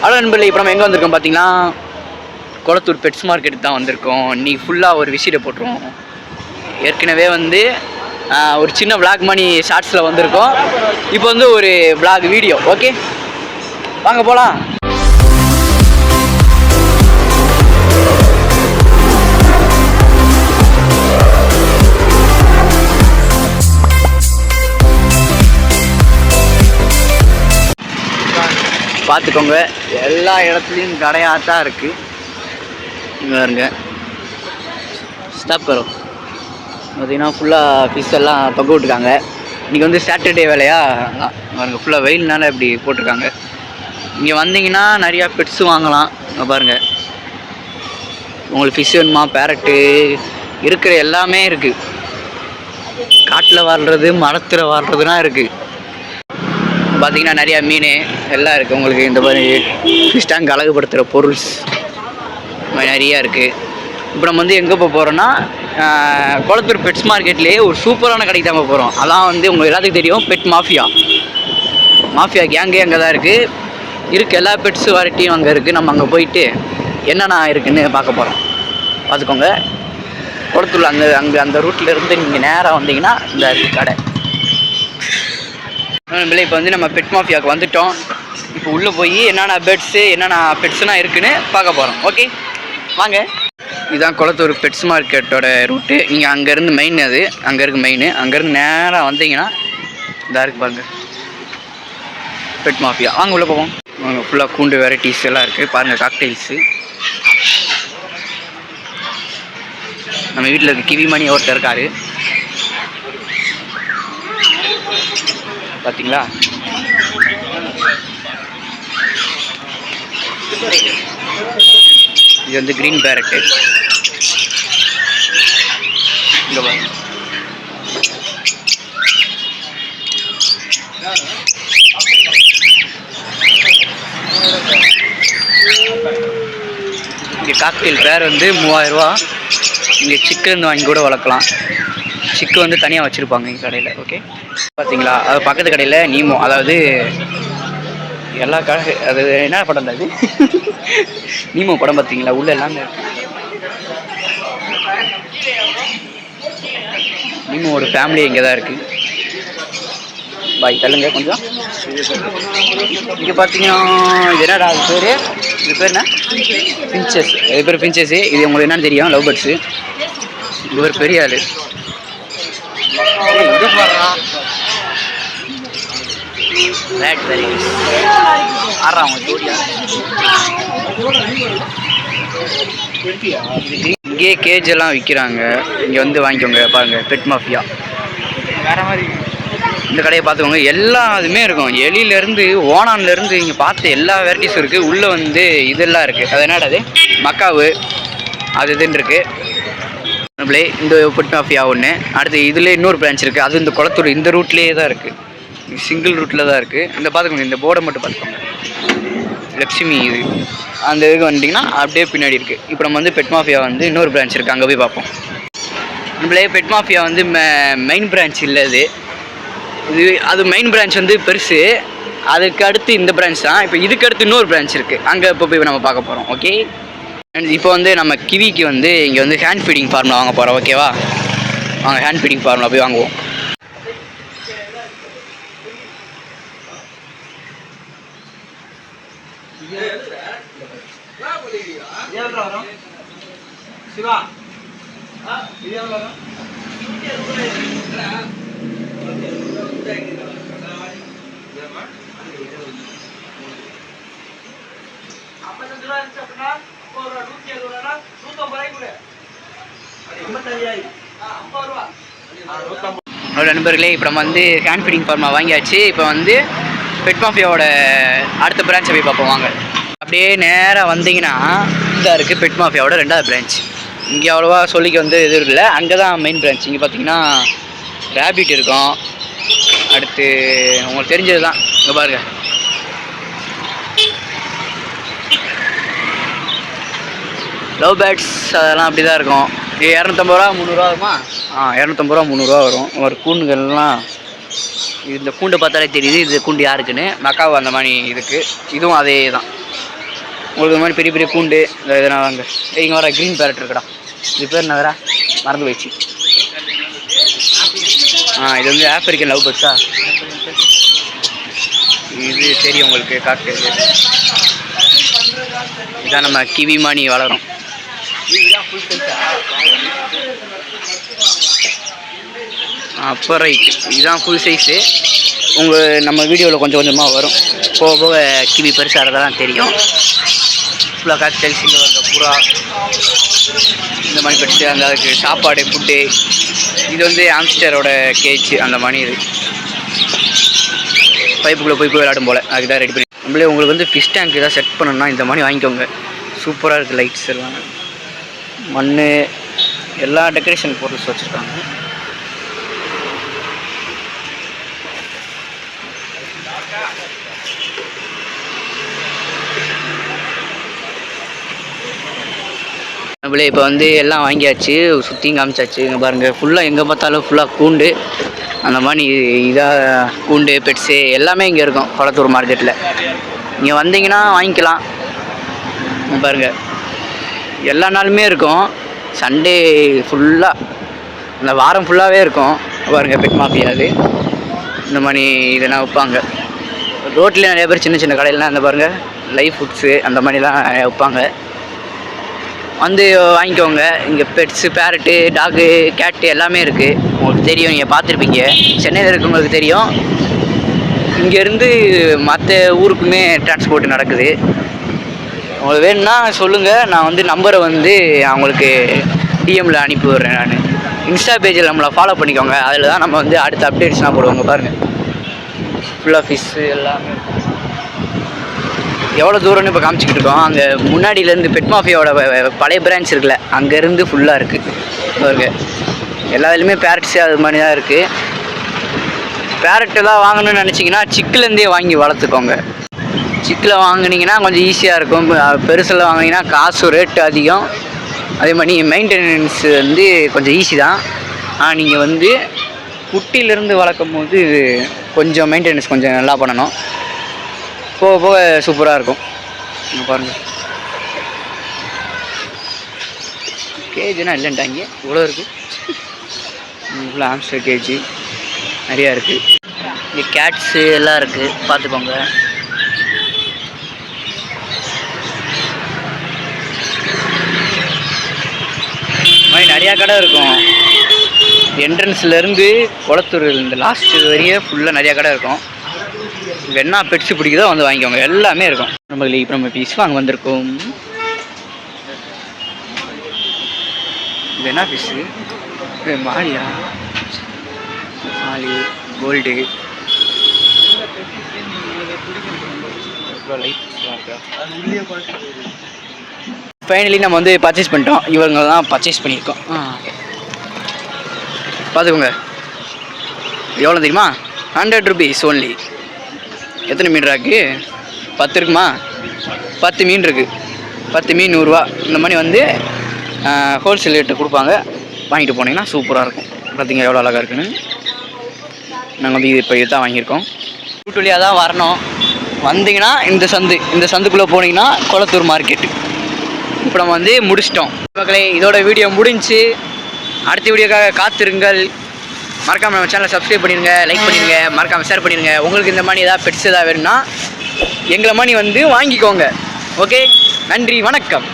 Hello நண்பர்களே, இப்போ நம்ம எங்கே வந்திருக்கோம் பார்த்தீங்கன்னா கொளத்தூர் பெட்ஸ் மார்க்கெட்டுக்கு தான் வந்திருக்கோம். இன்றைக்கி ஃபுல்லாக ஒரு விசிட்டை போட்டுருவோம். ஏற்கனவே வந்து ஒரு சின்ன விளாக் மணி ஷார்ட்ஸில் வந்திருக்கோம். இப்போ வந்து ஒரு விளாக் வீடியோ. ஓகே, வாங்க போகலாம். பார்த்துக்கோங்க, எல்லா இடத்துலையும் கடையாக தான் இருக்குது. இங்கே பாருங்க, ஸ்டாப் கரோ பார்த்தீங்கன்னா ஃபுல்லாக ஃபிஷ் எல்லாம் தொங்க விட்டுருக்காங்க. இன்றைக்கி வந்து சாட்டர்டே வேலையாக பாருங்கள், ஃபுல்லாக வெயில்னால இப்படி போட்டிருக்காங்க. இங்கே வந்தீங்கன்னா நிறையா பெட்ஸு வாங்கலாம். இங்கே பாருங்கள், உங்களுக்கு ஃபிஷ் வேணுமா, பேரட்டு இருக்கிற எல்லாமே இருக்குது. காட்டில் வாழ்கிறது, மரத்தில் வாழ்கிறதுலாம் இருக்குது. பார்த்தீங்கன்னா நிறையா மீன் எல்லாம் இருக்குது. உங்களுக்கு இந்த மாதிரி ஃபிஷ் டேங்க் அழகுபடுத்துகிற பொருள்ஸ் நிறையா இருக்குது. இப்போ நம்ம வந்து எங்கே போகிறோன்னா கொளத்தூர் பெட்ஸ் மார்க்கெட்லேயே ஒரு சூப்பரான கடைக்கு தான் போகிறோம். அதான் வந்து உங்களுக்கு எல்லாத்துக்கும் தெரியும், பெட் மாஃபியா கேங்கே அங்கே தான் இருக்குது. எல்லா பெட்ஸு வெரைட்டியும் அங்கே இருக்குது. நம்ம அங்கே போயிட்டு என்னென்ன இருக்குதுன்னு பார்க்க போகிறோம். பார்த்துக்கோங்க, கொளத்தூரில் அந்த ரூட்லேருந்து நீங்கள் நேராக வந்தீங்கன்னா இந்த கடை. இப்போ வந்து நம்ம பெட் மாஃபியாவுக்கு வந்துவிட்டோம். இப்போ உள்ளே போய் என்னென்ன பெட்ஸ்லாம் இருக்குதுன்னு பார்க்க போகிறோம். ஓகே, வாங்க. இதுதான் கொளத்தூர் பெட்ஸ் மார்க்கெட்டோட ரூட்டு. நீங்கள் அங்கேருந்து மெயின், அங்கே இருக்குது மெயின். அங்கேருந்து நேராக வந்தீங்கன்னா இதாக இருக்குது பாருங்கள், பெட் மாஃபியா. வாங்க உள்ளே போவோம். வாங்க, ஃபுல்லாக கூண்டு வெரைட்டிஸ் எல்லாம் இருக்குது பாருங்கள். காக்டெயில்ஸு, நம்ம வீட்டில் இருக்க கிவி மணி ஒருத்தர் இருக்கார் பார்த்தீங்களா. இது வந்து கிரீன் பேரட்டு. இங்கே பாருங்க, இங்கே காக்டெயில் பேர் வந்து 3000 ரூபா. இங்கே சிக்கன் வாங்கி கூட வளர்க்கலாம். சிக்கு வந்து தனியாக வச்சுருப்பாங்க எங்கள் கடையில். ஓகே, பார்த்தீங்களா, அது பக்கத்து கடையில் நீமோ, அதாவது எல்லா கடை, அது என்ன படம் தான் அது நீமோ படம் பார்த்தீங்களா, உள்ள எல்லாமே நீமோ ஒரு ஃபேமிலி இங்கே தான் இருக்குது. பாய் தள்ளுங்க கொஞ்சம். இங்கே பார்த்தீங்கன்னா இது என்னடா பேர், இது பேர் என்ன, பின்ச்சஸ். இது பேர் பின்ச்சஸ்ஸு. இது உங்களுக்கு என்னன்னு தெரியும், லவ் பேர்ட்ஸு. இது ஒரு பெரிய ஆள். இது போடுறான் இங்கே கேஜ் எல்லாம் விற்கிறாங்க. இங்கே வந்து வாங்கிக்கோங்க. பாருங்கள், பெட் மாஃபியா வேற மாதிரி. இந்த கடையை பார்த்துக்கோங்க, எல்லா இதுவுமே இருக்கும். எலியிலேருந்து ஓனான்லேருந்து இங்கே பார்த்து எல்லா வெரைட்டிஸும் இருக்குது. உள்ளே வந்து இதெல்லாம் இருக்குது. அது என்னடா, அது மக்காவு, அது இதுன்னு இருக்குது. இந்த பெட் மாஃபியா ஒன்று. அடுத்து இதில் இன்னொரு பிரான்ச் இருக்குது. அது இந்த கொளத்தூர் இந்த ரூட்லேயே தான் இருக்குது, சிங்கிள் ரூட்டில் தான் இருக்குது. இந்த பார்த்துக்கோங்க, இந்த போர்டை மட்டும் பார்த்துக்கோங்க, லட்சுமி. இது அந்த இதுக்கு வந்துட்டிங்கன்னா அப்படியே பின்னாடி இருக்குது. இப்போ நம்ம வந்து பெட் மாஃபியா வந்து இன்னொரு பிரான்ச் இருக்குது, அங்கே போய் பார்ப்போம். நம்மளே பெட் மாஃபியா வந்து மெயின் பிரான்ச் இல்லை. இது அது மெயின் பிரான்ச் வந்து பெருசு. அதுக்கு அடுத்து இந்த பிரான்ச் தான். இப்போ இதுக்கு அடுத்து இன்னொரு பிரான்ச் இருக்குது, அங்கே இப்போ போய் நம்ம பார்க்க போகிறோம். ஓகே, இப்போ வந்து நம்ம கிவிக்கு வந்து இங்கே வந்து ஹேண்ட் ஃபீடிங் ஃபார்முலா வாங்க போகிறோம். ஓகேவா, வாங்க ஹேண்ட் ஃபீடிங் ஃபார்முலா போய் வாங்குவோம். நண்பர்களே, இப்போ நம்ம வந்து ஹேண்ட் ஃபீடிங் ஃபார்மா வாங்கியாச்சு. இப்போ வந்து பெட் மாஃபியாவோட அடுத்த பிரான்ச்சை போய் பார்ப்போம். வாங்க, அப்படியே நேராக வந்தீங்கன்னா இதாக இருக்குது பெட் மாஃபியாவோட 2வது பிரான்ச். இங்கே அவ்வளோவா சொல்லிக்க வந்து இது இல்லை, அங்கே தான் மெயின் பிரான்ச். இங்கே பார்த்தீங்கன்னா ரேபிட் இருக்கும். அடுத்து உங்களுக்கு தெரிஞ்சது தான், இங்கே பாருங்கள், லவ் பேர்ட்ஸ் அதெல்லாம் அப்படி தான் இருக்கும். இது 250 ரூபா 300 ரூபா வருமா? 250 ரூபா 300 ரூபா வரும். ஒரு கூண்டுகள்லாம் இந்த கூண்டை பார்த்தாலே தெரியுது இது கூண்டு யாருக்குன்னு. மக்காவு அந்த மாதிரி இதுக்கு இதுவும் அதே தான். உங்களுக்கு இந்த மாதிரி பெரிய பெரிய கூண்டு இதெல்லாம் வாங்க. இங்கே வர க்ரீன் பேரட் இருக்குடா, இது பேர் என்ன வேற மறந்து போயிடுச்சு. இது வந்து ஆப்பிரிக்கன் லவ் பேர்ட்ஸா, இது தெரியும் உங்களுக்கு காக்டெயில். இதான் நம்ம கிவி மானி வளரும். அப்போ ரைட், இதுதான் ஃபுல் சைஸு. நம்ம வீடியோவில் கொஞ்சம் கொஞ்சமாக வரும், போக போக கிவி பெருசாகிறதெல்லாம் தெரியும். ஃபுல்லாக காக்டெயில்ஸ். இங்கே வந்த புறா இந்த மாதிரி பெட்ஸு, அந்த அதுக்கு சாப்பாடு ஃபுட்டு. இது வந்து ஆம்ஸ்டரோட கேஜ் அந்த மாதிரி. இது பைப்புக்குள்ளே போய் விளையாடும் போல், அதுக்கு தான் ரெடி பண்ணி. நம்மளே உங்களுக்கு வந்து ஃபிஷ் டேங்க் எதாவது செட் பண்ணணும்னா இந்த மாதிரி வாங்கிக்கோங்க. சூப்பராக இருக்குது. லைட்ஸ் எல்லாம், மண், எல்லா டெக்கரேஷன் பொருள்ஸ் வச்சுருக்காங்க. நம்மளே இப்போ வந்து எல்லாம் வாங்கியாச்சு, சுற்றியும் காமிச்சாச்சு. இங்கே பாருங்கள், ஃபுல்லாக எங்கே பார்த்தாலும் ஃபுல்லாக கூண்டு அந்த மாதிரி. இதாக கூண்டு பெட்ஸு எல்லாமே இங்கே இருக்கும் கொளத்தூர் மார்க்கெட்டில். நீங்கள் வந்தீங்கன்னா வாங்கிக்கலாம். பாருங்கள், எல்லா நாளுமே இருக்கும். சண்டே ஃபுல்லாக, அந்த வாரம் ஃபுல்லாகவே இருக்கும். பாருங்கள், பெட் மாஃபியா அது இந்த மாதிரி இதெல்லாம் வைப்பாங்க. ரோட்லேயே நிறைய பேர் சின்ன சின்ன கடையிலாம் அந்த பாருங்கள் லைஃப் ஃபுட்ஸு அந்த மாதிரிலாம் வைப்பாங்க. வந்து வாங்கிக்கோங்க. இங்கே பெட்ஸு, பேரட்டு, டாகு, கேட்டு எல்லாமே இருக்குது. உங்களுக்கு தெரியும், நீங்கள் பார்த்துருப்பீங்க. சென்னையில் இருக்கவங்களுக்கு தெரியும். இங்கேருந்து மற்ற ஊருக்குமே டிரான்ஸ்போர்ட் நடக்குது. உங்களுக்கு வேணும்னா சொல்லுங்கள், நான் வந்து நம்பரை வந்து அவங்களுக்கு டிஎம்மில் அனுப்பி விட்றேன். நான் இன்ஸ்டா பேஜில் நம்மளை ஃபாலோ பண்ணிக்கோங்க. அதில் தான் நம்ம வந்து அடுத்த அப்டேட்ஸ்லாம் போடுவாங்க. பாருங்கள், ஃபுல்லாக ஃபிஷ்ஷு எல்லாமே எவ்வளோ தூரம்னு இப்போ காமிச்சிக்கிட்டு இருக்கோம். அங்கே முன்னாடியிலேருந்து பெட் மாஃபியாவோட பழைய பிரான்ச் இருக்குல்ல, அங்கேருந்து ஃபுல்லாக இருக்குது. இருக்கு எல்லா இதுலேயுமே பேரட்ஸு அது மாதிரி தான் இருக்குது. பேரட்டெல்லாம் வாங்கணும்னு நினச்சிங்கன்னா சிக்கிலேருந்தே வாங்கி வளர்த்துக்கோங்க. சிக்கில் வாங்கினீங்கன்னா கொஞ்சம் ஈஸியாக இருக்கும். பெருசில் வாங்கினீங்கன்னா காசு ரேட்டு அதிகம். அதே மாதிரி மெயின்டெனன்ஸ் வந்து கொஞ்சம் ஈஸி தான். ஆனால் நீங்கள் வந்து குட்டியிலேருந்து வளர்க்கும் போது கொஞ்சம் மெயின்டெனன்ஸ் கொஞ்சம் நல்லா பண்ணணும். போக போக சூப்பராக இருக்கும். பாருங்கள், கேஜினா இல்லைன்ட்டாங்க, இவ்வளோ இருக்குது. இவ்வளோ ஆம்ஸ்டர் கேஜி நிறையா இருக்குது. இங்கே கேட்ஸு எல்லாம் இருக்குது, பார்த்துக்கோங்க. இந்த மாதிரி நிறையா கடை இருக்கும். என்ட்ரன்ஸ்லேருந்து குளத்தூர் இந்த லாஸ்ட்டு வரையே ஃபுல்லாக நிறையா கடை இருக்கும். இங்கே என்ன பெட்ஸு பிடிக்குதோ வந்து வாங்கிக்கோங்க, எல்லாமே இருக்கும். நம்மளே இப்போ நம்ம ஃபிஷ் வாங்க வந்திருக்கோம். இது என்ன ஃபிஷ்ஷு? மாலியா, மாலி, கோல்டு. ஃபைனலி நம்ம வந்து பர்ச்சேஸ் பண்ணிட்டோம். இவங்க தான் பர்ச்சேஸ் பண்ணியிருக்கோம். பார்த்துக்கோங்க, எவ்வளோ தெரியுமா? 100 rupees ஓன்லி. எத்தனை மீன் இருக்கு? 10 இருக்குமா? 10 மீன் இருக்குது. 10 மீன் 100 ரூபா. இந்த மாதிரி வந்து ஹோல்சேல் ரேட்டு கொடுப்பாங்க. வாங்கிட்டு போனீங்கன்னா சூப்பராக இருக்கும். பார்த்தீங்க எவ்வளோ அழகாக இருக்குன்னு. நாங்கள் வந்து இப்போ இது தான் வாங்கியிருக்கோம். ரூட் வழியாக தான் வரணும். வந்தீங்கன்னா இந்த சந்துக்குள்ளே போனீங்கன்னா கொளத்தூர் மார்க்கெட்டு. இப்போ நம்ம வந்து முடிச்சிட்டோம் மக்களே. இதோட வீடியோ முடிஞ்சு. அடுத்த வீடியோக்காக காத்திருங்கள். மறக்காமல் நம்ம சேனலை சப்ஸ்கிரைப் பண்ணிடுங்க, லைக் பண்ணிடுங்க, மறக்காமல் ஷேர் பண்ணிடுங்க. உங்களுக்கு இந்த மாதிரி ஏதாவது பெட்ஸ் ஏதாவது வேணும்னா எங்களை மாதிரி வந்து வாங்கிக்கோங்க. ஓகே, நன்றி, வணக்கம்.